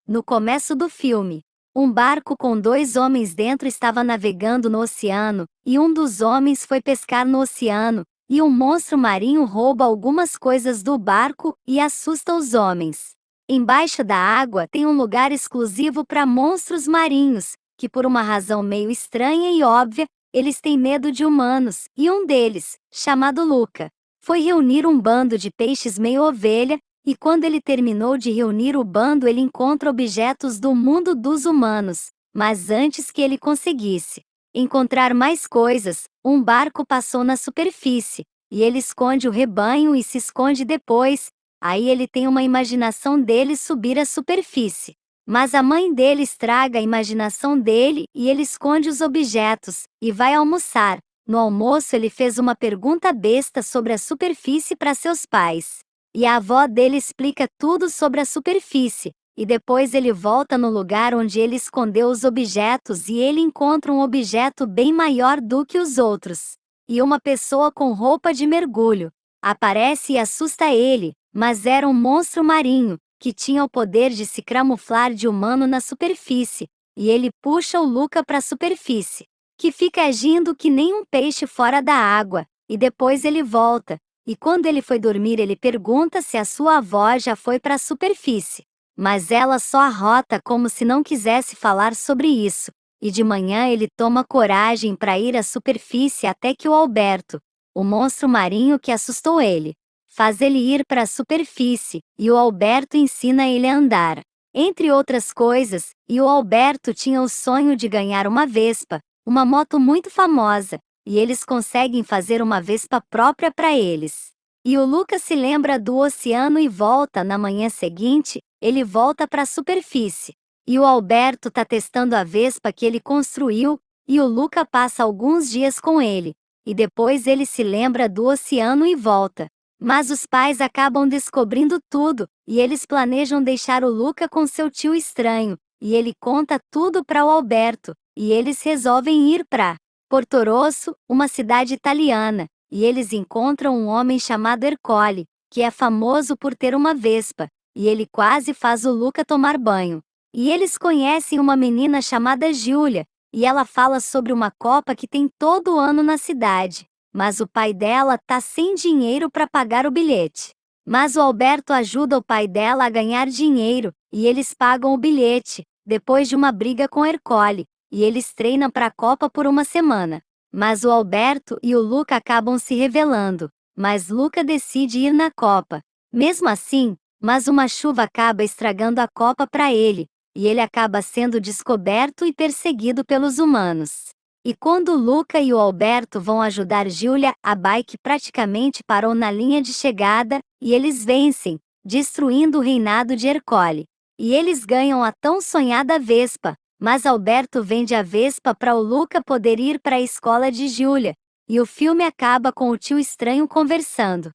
No começo do filme, um barco com dois homens dentro estava navegando no oceano, e um dos homens foi pescar no oceano, e um monstro marinho rouba algumas coisas do barco e assusta os homens. Embaixo da água tem um lugar exclusivo para monstros marinhos, que por uma razão meio estranha e óbvia, eles têm medo de humanos, e um deles, chamado Luca, foi reunir um bando de peixes meio ovelha, e quando ele terminou de reunir o bando ele encontra objetos do mundo dos humanos, mas antes que ele conseguisse encontrar mais coisas, um barco passou na superfície, e ele esconde o rebanho e se esconde depois, aí ele tem uma imaginação dele subir à superfície. Mas a mãe dele estraga a imaginação dele e ele esconde os objetos, e vai almoçar. No almoço ele fez uma pergunta besta sobre a superfície para seus pais. E a avó dele explica tudo sobre a superfície, e depois ele volta no lugar onde ele escondeu os objetos e ele encontra um objeto bem maior do que os outros. E uma pessoa com roupa de mergulho aparece e assusta ele, mas era um monstro marinho, que tinha o poder de se camuflar de humano na superfície, e ele puxa o Luca para a superfície, que fica agindo que nem um peixe fora da água, e depois ele volta. E quando ele foi dormir ele pergunta se a sua avó já foi para a superfície. Mas ela só arrota como se não quisesse falar sobre isso. E de manhã ele toma coragem para ir à superfície até que o Alberto, o monstro marinho que assustou ele, faz ele ir para a superfície, e o Alberto ensina ele a andar. Entre outras coisas, e o Alberto tinha o sonho de ganhar uma Vespa, uma moto muito famosa, e eles conseguem fazer uma Vespa própria para eles. E o Lucas se lembra do oceano e volta na manhã seguinte, ele volta para a superfície. E o Alberto tá testando a Vespa que ele construiu, e o Luca passa alguns dias com ele. E depois ele se lembra do oceano e volta. Mas os pais acabam descobrindo tudo, e eles planejam deixar o Luca com seu tio estranho, e ele conta tudo para o Alberto, e eles resolvem ir para Porto Rosso, uma cidade italiana, e eles encontram um homem chamado Ercole, que é famoso por ter uma Vespa, e ele quase faz o Luca tomar banho. E eles conhecem uma menina chamada Júlia, e ela fala sobre uma Copa que tem todo ano na cidade, mas o pai dela tá sem dinheiro para pagar o bilhete. Mas o Alberto ajuda o pai dela a ganhar dinheiro, e eles pagam o bilhete, depois de uma briga com Ercole, e eles treinam para a Copa por uma semana. Mas o Alberto e o Luca acabam se revelando, mas Luca decide ir na Copa. Mesmo assim, mas uma chuva acaba estragando a Copa para ele, e ele acaba sendo descoberto e perseguido pelos humanos. E quando o Luca e o Alberto vão ajudar Júlia, a bike praticamente parou na linha de chegada, e eles vencem, destruindo o reinado de Ercole. E eles ganham a tão sonhada Vespa, mas Alberto vende a Vespa para o Luca poder ir para a escola de Júlia, e o filme acaba com o tio estranho conversando.